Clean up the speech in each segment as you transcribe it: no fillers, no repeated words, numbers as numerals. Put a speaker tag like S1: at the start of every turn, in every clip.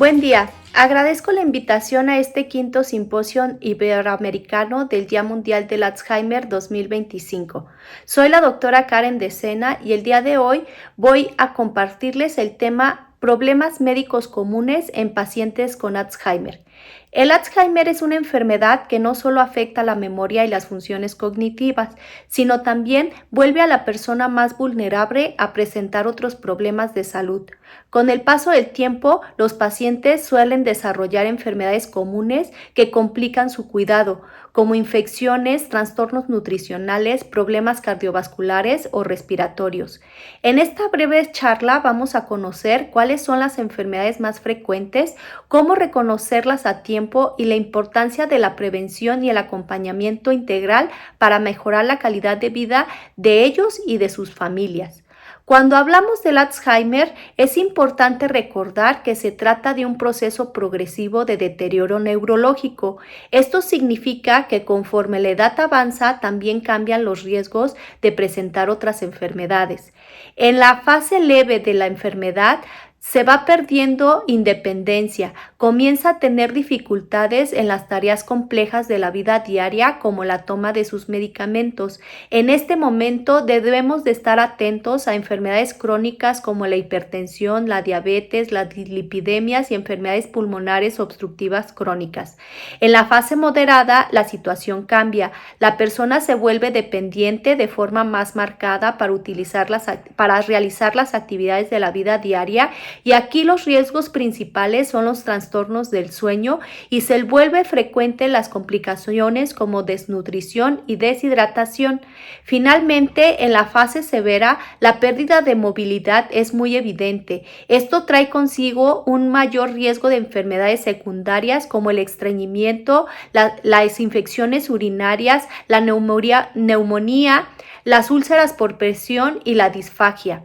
S1: Buen día. Agradezco la invitación a este quinto simposio iberoamericano del Día Mundial del Alzheimer 2025. Soy la doctora Karen Decena y el día de hoy voy a compartirles el tema Problemas médicos comunes en pacientes con Alzheimer. El Alzheimer es una enfermedad que no solo afecta la memoria y las funciones cognitivas, sino también vuelve a la persona más vulnerable a presentar otros problemas de salud. Con el paso del tiempo, los pacientes suelen desarrollar enfermedades comunes que complican su cuidado, como infecciones, trastornos nutricionales, problemas cardiovasculares o respiratorios. En esta breve charla vamos a conocer cuáles son las enfermedades más frecuentes, cómo reconocerlas a tiempo y la importancia de la prevención y el acompañamiento integral para mejorar la calidad de vida de ellos y de sus familias. Cuando hablamos del Alzheimer, es importante recordar que se trata de un proceso progresivo de deterioro neurológico. Esto significa que conforme la edad avanza, también cambian los riesgos de presentar otras enfermedades. En la fase leve de la enfermedad, se va perdiendo independencia, comienza a tener dificultades en las tareas complejas de la vida diaria como la toma de sus medicamentos. En este momento debemos de estar atentos a enfermedades crónicas como la hipertensión, la diabetes, las lipidemias y enfermedades pulmonares obstructivas crónicas. En la fase moderada la situación cambia, la persona se vuelve dependiente de forma más marcada para realizar las actividades de la vida diaria. Y aquí los riesgos principales son los trastornos del sueño y se vuelve frecuente las complicaciones como desnutrición y deshidratación. Finalmente, en la fase severa, la pérdida de movilidad es muy evidente. Esto trae consigo un mayor riesgo de enfermedades secundarias como el estreñimiento, las infecciones urinarias, la neumonía, las úlceras por presión y la disfagia.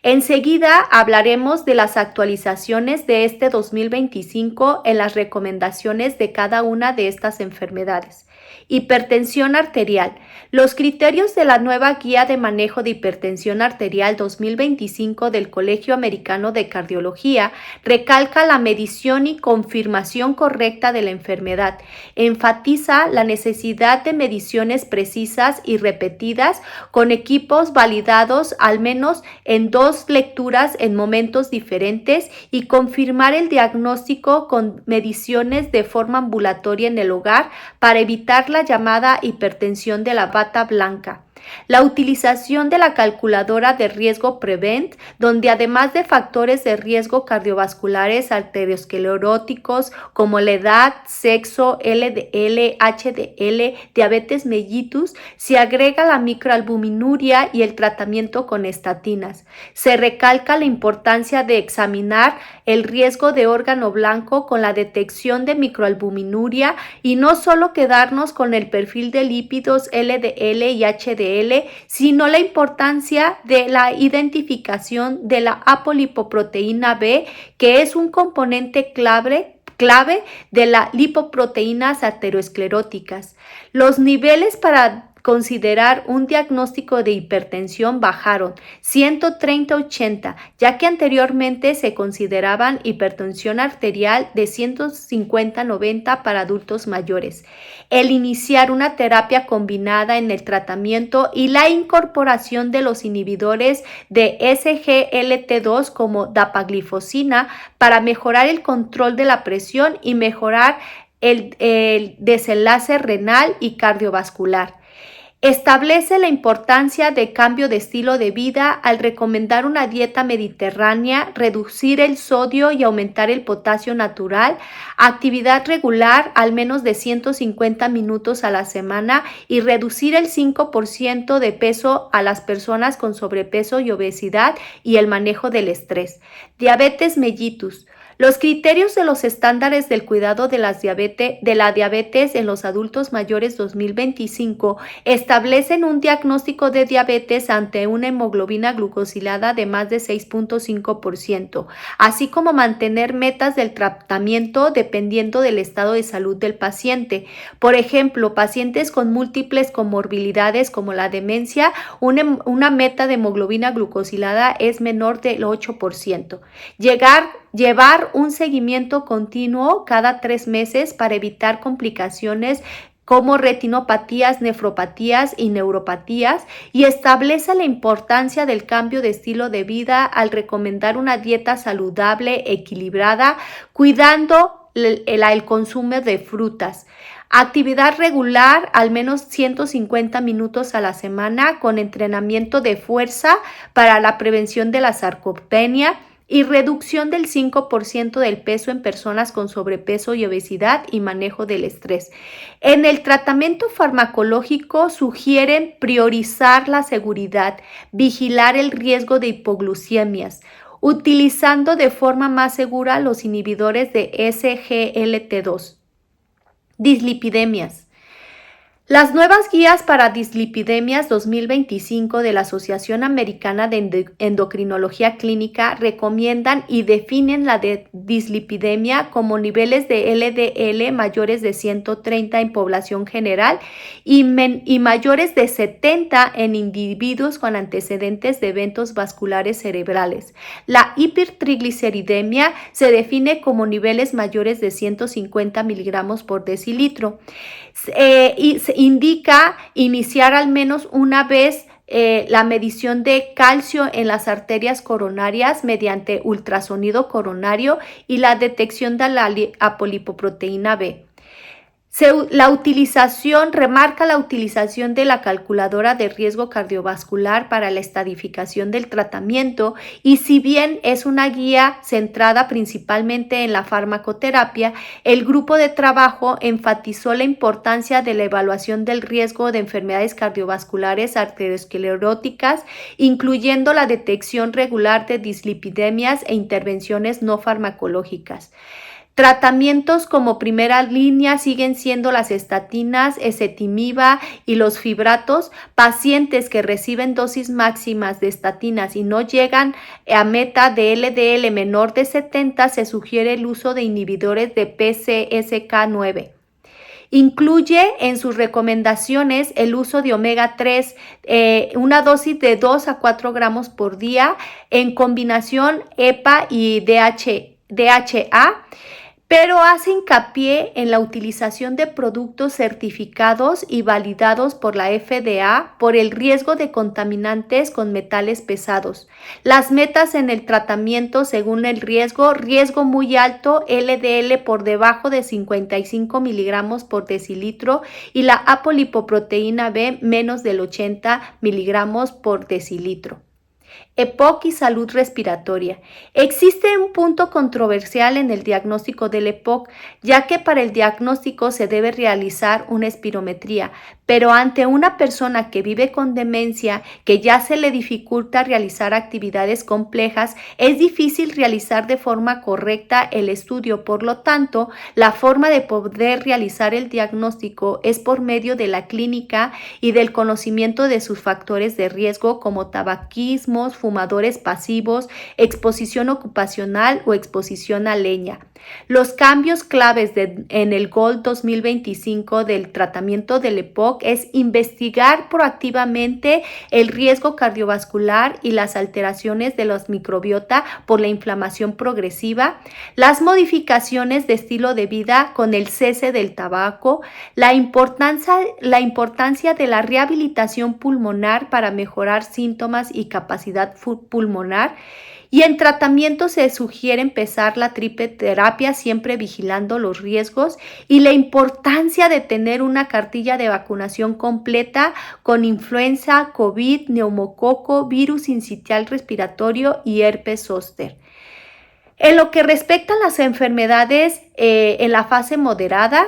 S1: Enseguida hablaremos de las actualizaciones de este 2025 en las recomendaciones de cada una de estas enfermedades. Hipertensión arterial. Los criterios de la nueva Guía de Manejo de Hipertensión Arterial 2025 del Colegio Americano de Cardiología recalca la medición y confirmación correcta de la enfermedad. Enfatiza la necesidad de mediciones precisas y repetidas con equipos validados al menos en 2 lecturas en momentos diferentes y confirmar el diagnóstico con mediciones de forma ambulatoria en el hogar para evitar la llamada hipertensión de la bata blanca. La utilización de la calculadora de riesgo Prevent, donde además de factores de riesgo cardiovasculares arterioscleróticos como la edad, sexo, LDL, HDL, diabetes mellitus, se agrega la microalbuminuria y el tratamiento con estatinas. Se recalca la importancia de examinar el riesgo de órgano blanco con la detección de microalbuminuria y no solo quedarnos con el perfil de lípidos LDL y HDL, sino la importancia de la identificación de la apolipoproteína B, que es un componente clave de las lipoproteínas arterioscleróticas. Los niveles para considerar un diagnóstico de hipertensión bajaron 130-80, ya que anteriormente se consideraban hipertensión arterial de 150-90 para adultos mayores. El iniciar una terapia combinada en el tratamiento y la incorporación de los inhibidores de SGLT2 como dapaglifosina para mejorar el control de la presión y mejorar el desenlace renal y cardiovascular. Establece la importancia de cambio de estilo de vida al recomendar una dieta mediterránea, reducir el sodio y aumentar el potasio natural, actividad regular al menos de 150 minutos a la semana y reducir el 5% de peso a las personas con sobrepeso y obesidad y el manejo del estrés. Diabetes mellitus. Los criterios de los estándares del cuidado de la diabetes en los adultos mayores 2025 establecen un diagnóstico de diabetes ante una hemoglobina glucosilada de más de 6.5%, así como mantener metas del tratamiento dependiendo del estado de salud del paciente. Por ejemplo, pacientes con múltiples comorbilidades como la demencia, una meta de hemoglobina glucosilada es menor del 8%. Llegar llevar un seguimiento continuo cada 3 meses para evitar complicaciones como retinopatías, nefropatías y neuropatías, y establece la importancia del cambio de estilo de vida al recomendar una dieta saludable, equilibrada, cuidando el consumo de frutas. Actividad regular, al menos 150 minutos a la semana, con entrenamiento de fuerza para la prevención de la sarcopenia y reducción del 5% del peso en personas con sobrepeso y obesidad y manejo del estrés. En el tratamiento farmacológico sugieren priorizar la seguridad, vigilar el riesgo de hipoglucemias, utilizando de forma más segura los inhibidores de SGLT2. Dislipidemias. Las nuevas guías para dislipidemias 2025 de la Asociación Americana de Endocrinología Clínica recomiendan y definen la dislipidemia como niveles de LDL mayores de 130 en población general y mayores de 70 en individuos con antecedentes de eventos vasculares cerebrales. La hipertrigliceridemia se define como niveles mayores de 150 miligramos por decilitro. Y se indica iniciar al menos una vez la medición de calcio en las arterias coronarias mediante ultrasonido coronario y la detección de la apolipoproteína B. Remarca la utilización de la calculadora de riesgo cardiovascular para la estadificación del tratamiento, y si bien es una guía centrada principalmente en la farmacoterapia, el grupo de trabajo enfatizó la importancia de la evaluación del riesgo de enfermedades cardiovasculares arterioscleróticas, incluyendo la detección regular de dislipidemias e intervenciones no farmacológicas. Tratamientos como primera línea siguen siendo las estatinas, ezetimiba y los fibratos. Pacientes que reciben dosis máximas de estatinas y no llegan a meta de LDL menor de 70, se sugiere el uso de inhibidores de PCSK9. Incluye en sus recomendaciones el uso de omega 3, una dosis de 2 a 4 gramos por día en combinación EPA y DHA, pero hace hincapié en la utilización de productos certificados y validados por la FDA por el riesgo de contaminantes con metales pesados. Las metas en el tratamiento según el riesgo muy alto, LDL por debajo de 55 miligramos por decilitro y la apolipoproteína B menos del 80 miligramos por decilitro. EPOC y salud respiratoria. Existe un punto controversial en el diagnóstico del EPOC, ya que para el diagnóstico se debe realizar una espirometría, pero ante una persona que vive con demencia, que ya se le dificulta realizar actividades complejas, es difícil realizar de forma correcta el estudio. Por lo tanto, la forma de poder realizar el diagnóstico es por medio de la clínica y del conocimiento de sus factores de riesgo como tabaquismo, fumadores pasivos, exposición ocupacional o exposición a leña. Los cambios claves en el GOL 2025 del tratamiento del EPOC es investigar proactivamente el riesgo cardiovascular y las alteraciones de la microbiota por la inflamación progresiva, las modificaciones de estilo de vida con el cese del tabaco, la importancia de la rehabilitación pulmonar para mejorar síntomas y capacidad pulmonar. Y en tratamiento se sugiere empezar la triple terapia siempre vigilando los riesgos y la importancia de tener una cartilla de vacunación completa con influenza, COVID, neumococo, virus sincitial respiratorio y herpes zóster. En lo que respecta a las enfermedades en la fase moderada,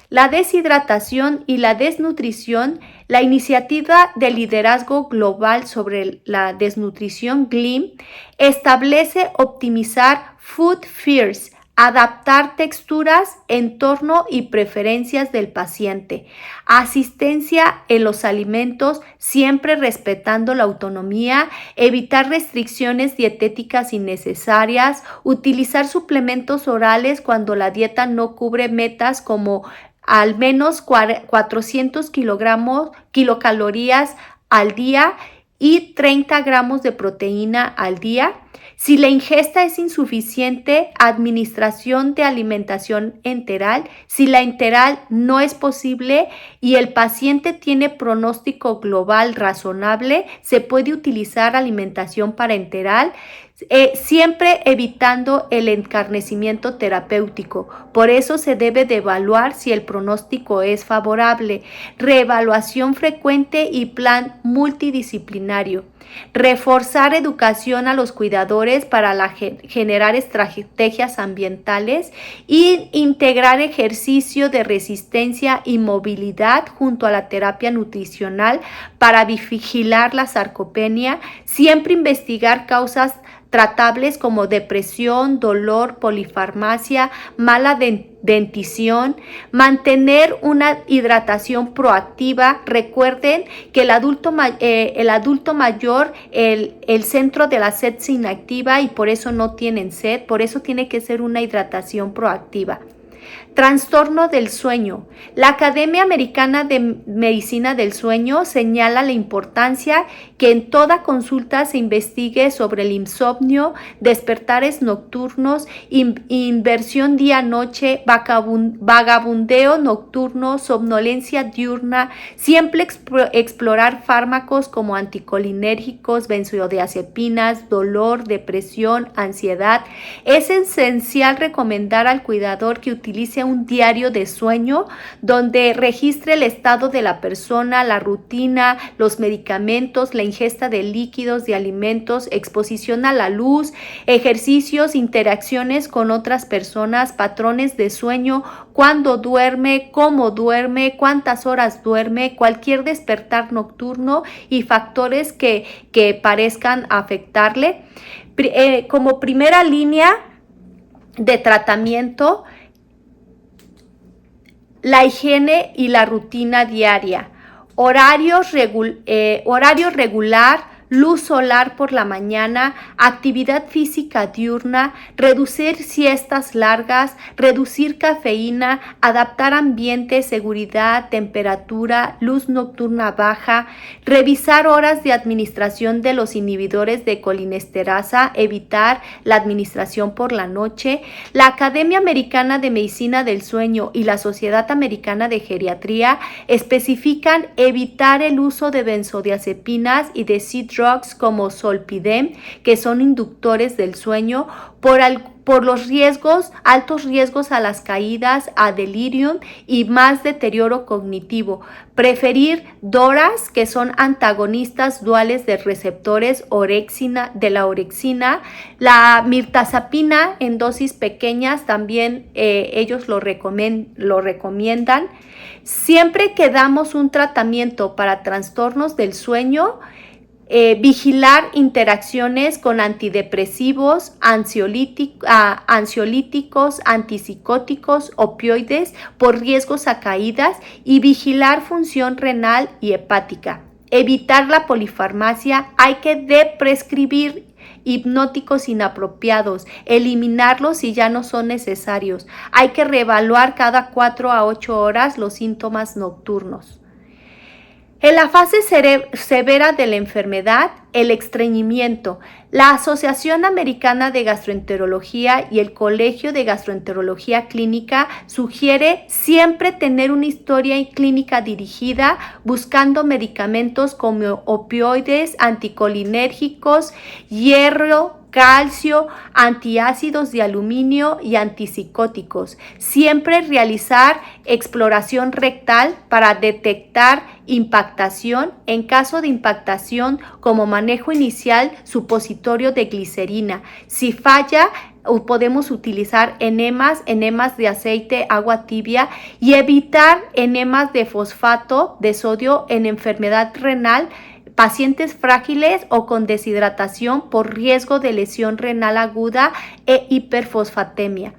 S1: la deshidratación y la desnutrición, la Iniciativa de Liderazgo Global sobre la Desnutrición, GLIM, establece optimizar food first, adaptar texturas, entorno y preferencias del paciente, asistencia en los alimentos, siempre respetando la autonomía, evitar restricciones dietéticas innecesarias, utilizar suplementos orales cuando la dieta no cubre metas como al menos 400 kilocalorías al día y 30 gramos de proteína al día, Si la ingesta es insuficiente, administración de alimentación enteral. Si la enteral no es posible y el paciente tiene pronóstico global razonable, se puede utilizar alimentación parenteral, siempre evitando el encarnecimiento terapéutico. Por eso se debe de evaluar si el pronóstico es favorable. Reevaluación frecuente y plan multidisciplinario. Reforzar educación a los cuidadores para generar estrategias ambientales y integrar ejercicio de resistencia y movilidad junto a la terapia nutricional para vigilar la sarcopenia. Siempre investigar causas tratables como depresión, dolor, polifarmacia, mala dentición, mantener una hidratación proactiva. Recuerden que el adulto mayor, el centro de la sed se inactiva y por eso no tienen sed, por eso tiene que ser una hidratación proactiva. Trastorno del sueño. La Academia Americana de Medicina del Sueño señala la importancia que en toda consulta se investigue sobre el insomnio, despertares nocturnos, inversión día-noche, vagabundeo nocturno, somnolencia diurna, siempre explorar fármacos como anticolinérgicos, benzodiazepinas, dolor, depresión, ansiedad. Es esencial recomendar al cuidador que utilice un diario de sueño donde registre el estado de la persona, la rutina, los medicamentos, la ingesta de líquidos, de alimentos, exposición a la luz, ejercicios, interacciones con otras personas, patrones de sueño, cuándo duerme, cómo duerme, cuántas horas duerme, cualquier despertar nocturno y factores que parezcan afectarle. Como primera línea de tratamiento, la higiene y la rutina diaria, horario regular, luz solar por la mañana, actividad física diurna, reducir siestas largas, reducir cafeína, adaptar ambiente, seguridad, temperatura, luz nocturna baja, revisar horas de administración de los inhibidores de colinesterasa, evitar la administración por la noche. La Academia Americana de Medicina del Sueño y la Sociedad Americana de Geriatría especifican evitar el uso de benzodiazepinas y de C-drugs como Zolpidem, que son inductores del sueño, por los altos riesgos a las caídas, a delirium y más deterioro cognitivo. Preferir DORAs, que son antagonistas duales de receptores de la orexina. La mirtazapina en dosis pequeñas también ellos lo recomiendan. Siempre que damos un tratamiento para trastornos del sueño, vigilar interacciones con antidepresivos, ansiolíticos, antipsicóticos, opioides por riesgos a caídas y vigilar función renal y hepática. Evitar la polifarmacia, hay que prescribir hipnóticos inapropiados, eliminarlos si ya no son necesarios. Hay que reevaluar cada 4 a 8 horas los síntomas nocturnos. En la fase severa de la enfermedad, el estreñimiento. La Asociación Americana de Gastroenterología y el Colegio de Gastroenterología Clínica sugiere siempre tener una historia clínica dirigida buscando medicamentos como opioides, anticolinérgicos, hierro, calcio, antiácidos de aluminio y antipsicóticos. Siempre realizar exploración rectal para detectar impactación. En caso de impactación, como manejo inicial, supositorio de glicerina. Si falla, podemos utilizar enemas de aceite, agua tibia y evitar enemas de fosfato de sodio en enfermedad renal, pacientes frágiles o con deshidratación por riesgo de lesión renal aguda e hiperfosfatemia.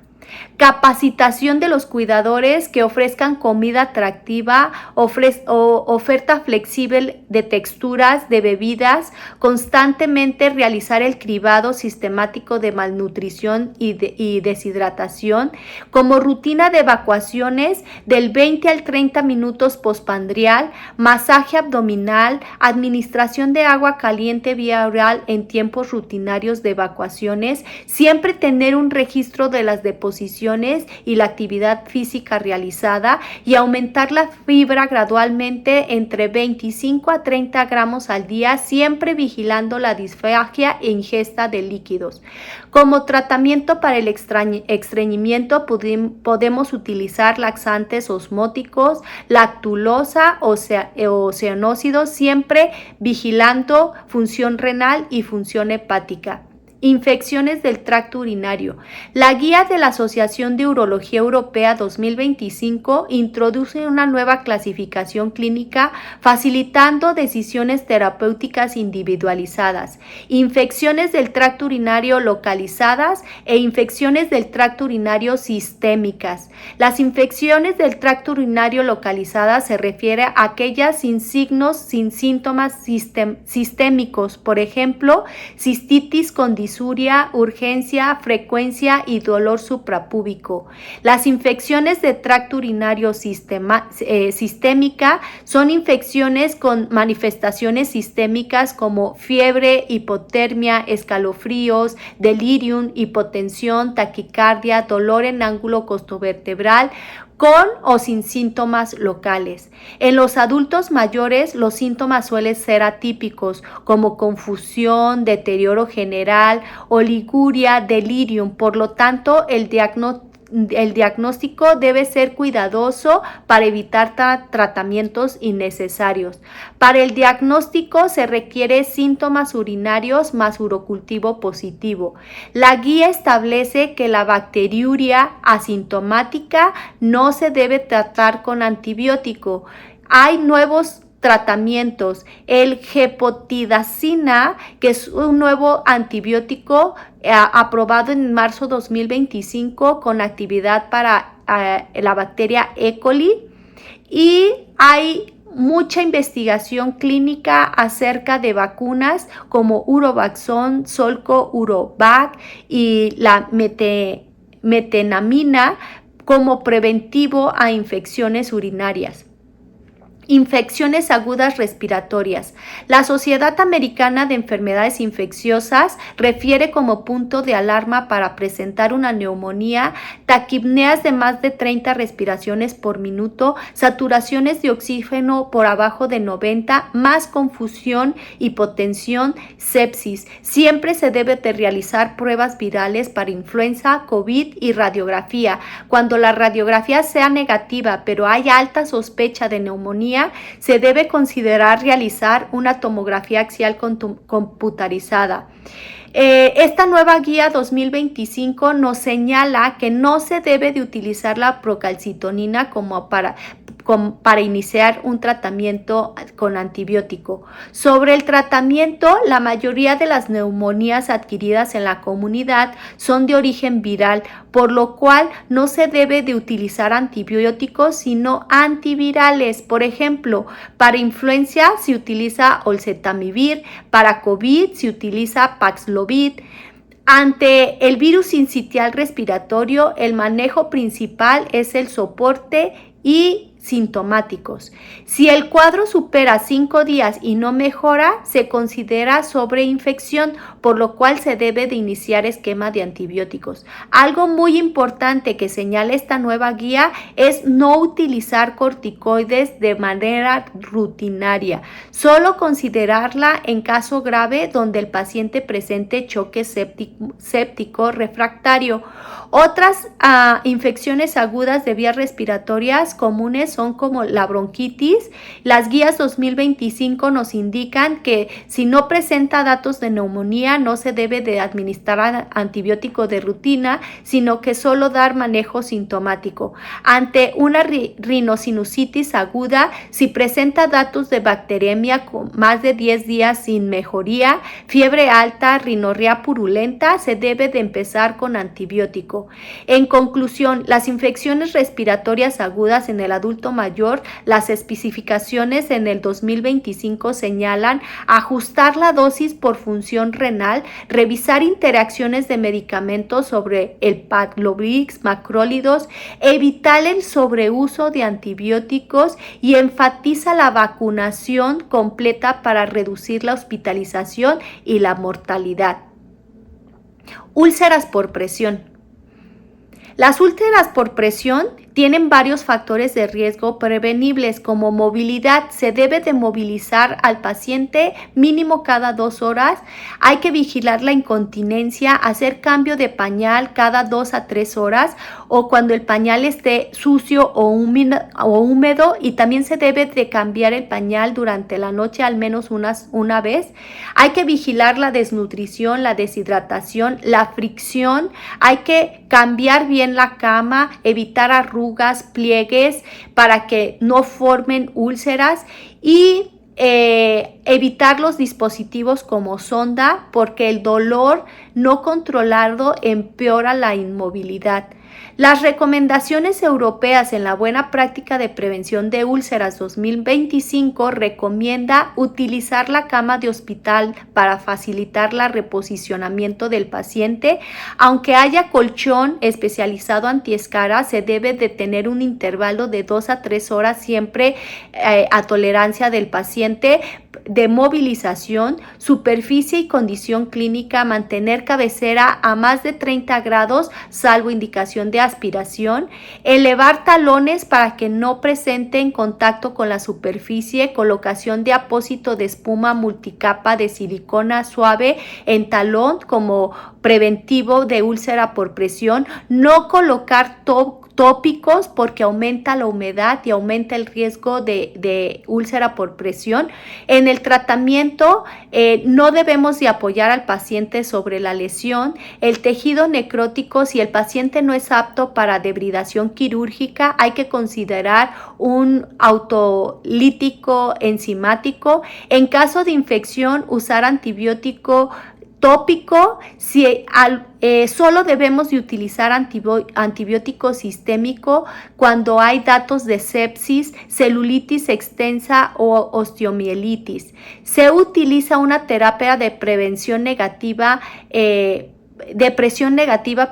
S1: Capacitación de los cuidadores que ofrezcan comida atractiva, oferta flexible de texturas, de bebidas, constantemente realizar el cribado sistemático de malnutrición y deshidratación, como rutina de evacuaciones del 20 al 30 minutos postprandial, masaje abdominal, administración de agua caliente vía oral en tiempos rutinarios de evacuaciones, siempre tener un registro de las deposiciones y la actividad física realizada y aumentar la fibra gradualmente entre 25 a 30 gramos al día, siempre vigilando la disfagia e ingesta de líquidos. Como tratamiento para el estreñimiento podemos utilizar laxantes osmóticos, lactulosa o cianócidos, siempre vigilando función renal y función hepática. Infecciones del tracto urinario. La guía de la Asociación de Urología Europea 2025 introduce una nueva clasificación clínica facilitando decisiones terapéuticas individualizadas, infecciones del tracto urinario localizadas e infecciones del tracto urinario sistémicas. Las infecciones del tracto urinario localizadas se refiere a aquellas sin signos, sin síntomas sistémicos, por ejemplo, cistitis con urgencia, frecuencia y dolor suprapúbico. Las infecciones de tracto urinario sistémica son infecciones con manifestaciones sistémicas como fiebre, hipotermia, escalofríos, delirium, hipotensión, taquicardia, dolor en ángulo costovertebral, con o sin síntomas locales. En los adultos mayores, los síntomas suelen ser atípicos, como confusión, deterioro general, oliguria, delirium. Por lo tanto, el diagnóstico debe ser cuidadoso para evitar tratamientos innecesarios. Para el diagnóstico se requiere síntomas urinarios más urocultivo positivo. La guía establece que la bacteriuria asintomática no se debe tratar con antibiótico. Hay nuevos tratamientos, el gepotidacina, que es un nuevo antibiótico aprobado en marzo 2025 con actividad para la bacteria E. coli, y hay mucha investigación clínica acerca de vacunas como Urovaxon, Solco, Urovac y la metenamina como preventivo a infecciones urinarias. Infecciones agudas respiratorias. La Sociedad Americana de Enfermedades Infecciosas refiere como punto de alarma para presentar una neumonía, taquipneas de más de 30 respiraciones por minuto, saturaciones de oxígeno por abajo de 90, más confusión, hipotensión, sepsis. Siempre se debe de realizar pruebas virales para influenza, COVID y radiografía. Cuando la radiografía sea negativa, pero hay alta sospecha de neumonía, se debe considerar realizar una tomografía axial computarizada. Esta nueva guía 2025 nos señala que no se debe de utilizar la procalcitonina como para iniciar un tratamiento con antibiótico. Sobre el tratamiento, la mayoría de las neumonías adquiridas en la comunidad son de origen viral, por lo cual no se debe de utilizar antibióticos, sino antivirales. Por ejemplo, para influenza se utiliza oseltamivir, para COVID se utiliza Paxlovid. Ante el virus sincitial respiratorio, el manejo principal es el soporte y sintomáticos. Si el cuadro supera 5 días y no mejora, se considera sobreinfección, por lo cual se debe de iniciar esquema de antibióticos. Algo muy importante que señala esta nueva guía es no utilizar corticoides de manera rutinaria, solo considerarla en caso grave donde el paciente presente choque séptico refractario. Otras infecciones agudas de vías respiratorias comunes son como la bronquitis. Las guías 2025 nos indican que si no presenta datos de neumonía, no se debe de administrar antibiótico de rutina, sino que solo dar manejo sintomático. Ante una rinosinusitis aguda, si presenta datos de bacteremia con más de 10 días sin mejoría, fiebre alta, rinorrea purulenta, se debe de empezar con antibiótico. trabajo. En conclusión, las infecciones respiratorias agudas en el adulto mayor, las especificaciones en el 2025 señalan ajustar la dosis por función renal, revisar interacciones de medicamentos sobre el Paxlovid, macrólidos, evitar el sobreuso de antibióticos y enfatiza la vacunación completa para reducir la hospitalización y la mortalidad. Úlceras por presión. Las úlceras por presión tienen varios factores de riesgo prevenibles como movilidad. Se debe de movilizar al paciente mínimo cada 2 horas. Hay que vigilar la incontinencia, hacer cambio de pañal cada 2 a 3 horas o cuando el pañal esté sucio o húmedo, y también se debe de cambiar el pañal durante la noche al menos una vez. Hay que vigilar la desnutrición, la deshidratación, la fricción. Hay que cambiar bien la cama, evitar arrugas, pliegues para que no formen úlceras y evitar los dispositivos como sonda porque el dolor no controlado empeora la inmovilidad. Las recomendaciones europeas en la buena práctica de prevención de úlceras 2025 recomienda utilizar la cama de hospital para facilitar el reposicionamiento del paciente. Aunque haya colchón especializado antiescara, se debe de tener un intervalo de 2 a 3 horas siempre a tolerancia del paciente de movilización, superficie y condición clínica, mantener cabecera a más de 30 grados, salvo indicación de aspiración, elevar talones para que no presenten contacto con la superficie, colocación de apósito de espuma multicapa de silicona suave en talón como preventivo de úlcera por presión, no colocar tópicos porque aumenta la humedad y aumenta el riesgo de úlcera por presión. En el tratamiento no debemos de apoyar al paciente sobre la lesión. El tejido necrótico, si el paciente no es apto para debridación quirúrgica, hay que considerar un autolítico enzimático. En caso de infección, usar antibiótico tópico. Solo debemos de utilizar antibiótico sistémico cuando hay datos de sepsis, celulitis extensa o osteomielitis. Se utiliza una terapia de prevención negativa, depresión negativa,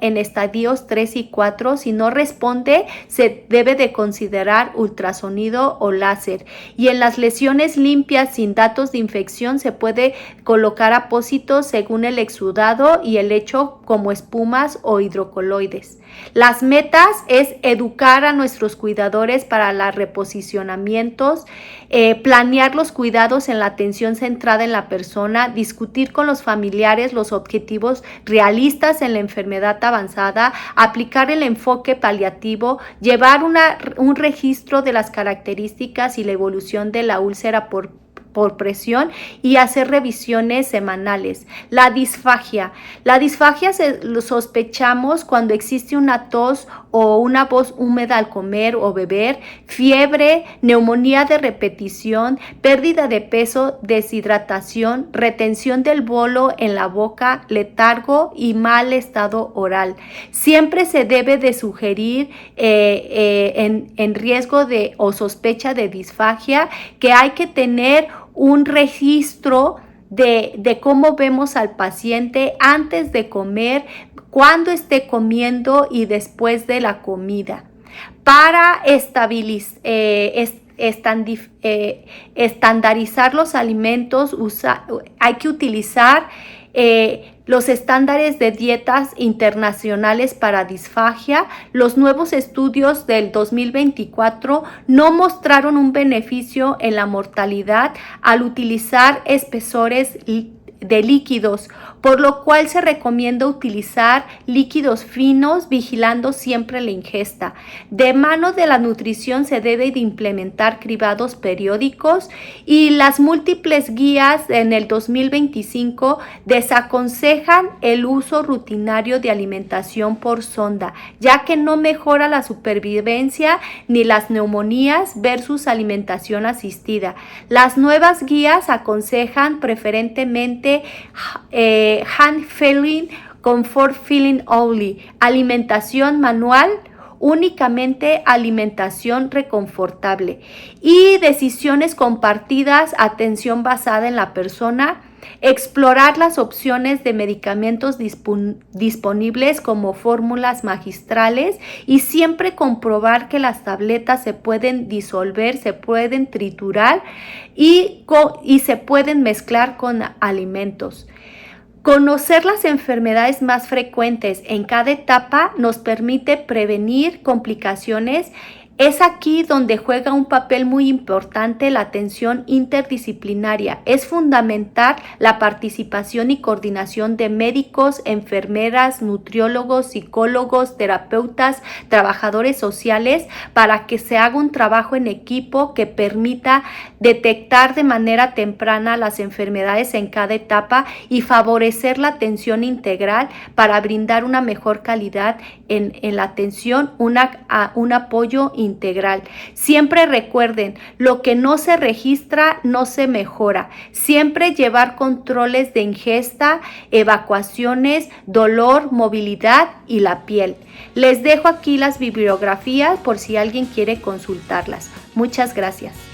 S1: en estadios 3 y 4. Si no responde, se debe de considerar ultrasonido o láser. Y en las lesiones limpias sin datos de infección se puede colocar apósitos según el exudado y el hecho como espumas o hidrocoloides. Las metas es educar a nuestros cuidadores para los reposicionamientos, planear los cuidados en la atención centrada en la persona, discutir con los familiares los objetivos realistas en la enfermedad avanzada, aplicar el enfoque paliativo, llevar un registro de las características y la evolución de la úlcera por presión y hacer revisiones semanales. La disfagia sospechamos cuando existe una tos o una voz húmeda al comer o beber, fiebre, neumonía de repetición, pérdida de peso, deshidratación, retención del bolo en la boca, letargo y mal estado oral. Siempre se debe de sugerir en riesgo de o sospecha de disfagia que hay que tener un registro de cómo vemos al paciente antes de comer, cuando esté comiendo y después de la comida. Para estandarizar los alimentos, hay que utilizar los estándares de dietas internacionales para disfagia. Los nuevos estudios del 2024 no mostraron un beneficio en la mortalidad al utilizar espesores de líquidos, por lo cual se recomienda utilizar líquidos finos, vigilando siempre la ingesta. De mano de la nutrición se debe de implementar cribados periódicos, y las múltiples guías en el 2025 desaconsejan el uso rutinario de alimentación por sonda, ya que no mejora la supervivencia ni las neumonías versus alimentación asistida. Las nuevas guías aconsejan preferentemente hand feeding comfort feeling only, alimentación manual, únicamente alimentación reconfortable, y decisiones compartidas, atención basada en la persona, explorar las opciones de medicamentos disponibles como fórmulas magistrales y siempre comprobar que las tabletas se pueden disolver, se pueden triturar y se pueden mezclar con alimentos. Conocer las enfermedades más frecuentes en cada etapa nos permite prevenir complicaciones. Es aquí donde juega un papel muy importante la atención interdisciplinaria. Es fundamental la participación y coordinación de médicos, enfermeras, nutriólogos, psicólogos, terapeutas, trabajadores sociales para que se haga un trabajo en equipo que permita detectar de manera temprana las enfermedades en cada etapa y favorecer la atención integral para brindar una mejor calidad en la atención, un apoyo integral. Siempre recuerden, lo que no se registra no se mejora. Siempre llevar controles de ingesta, evacuaciones, dolor, movilidad y la piel. Les dejo aquí las bibliografías por si alguien quiere consultarlas. Muchas gracias.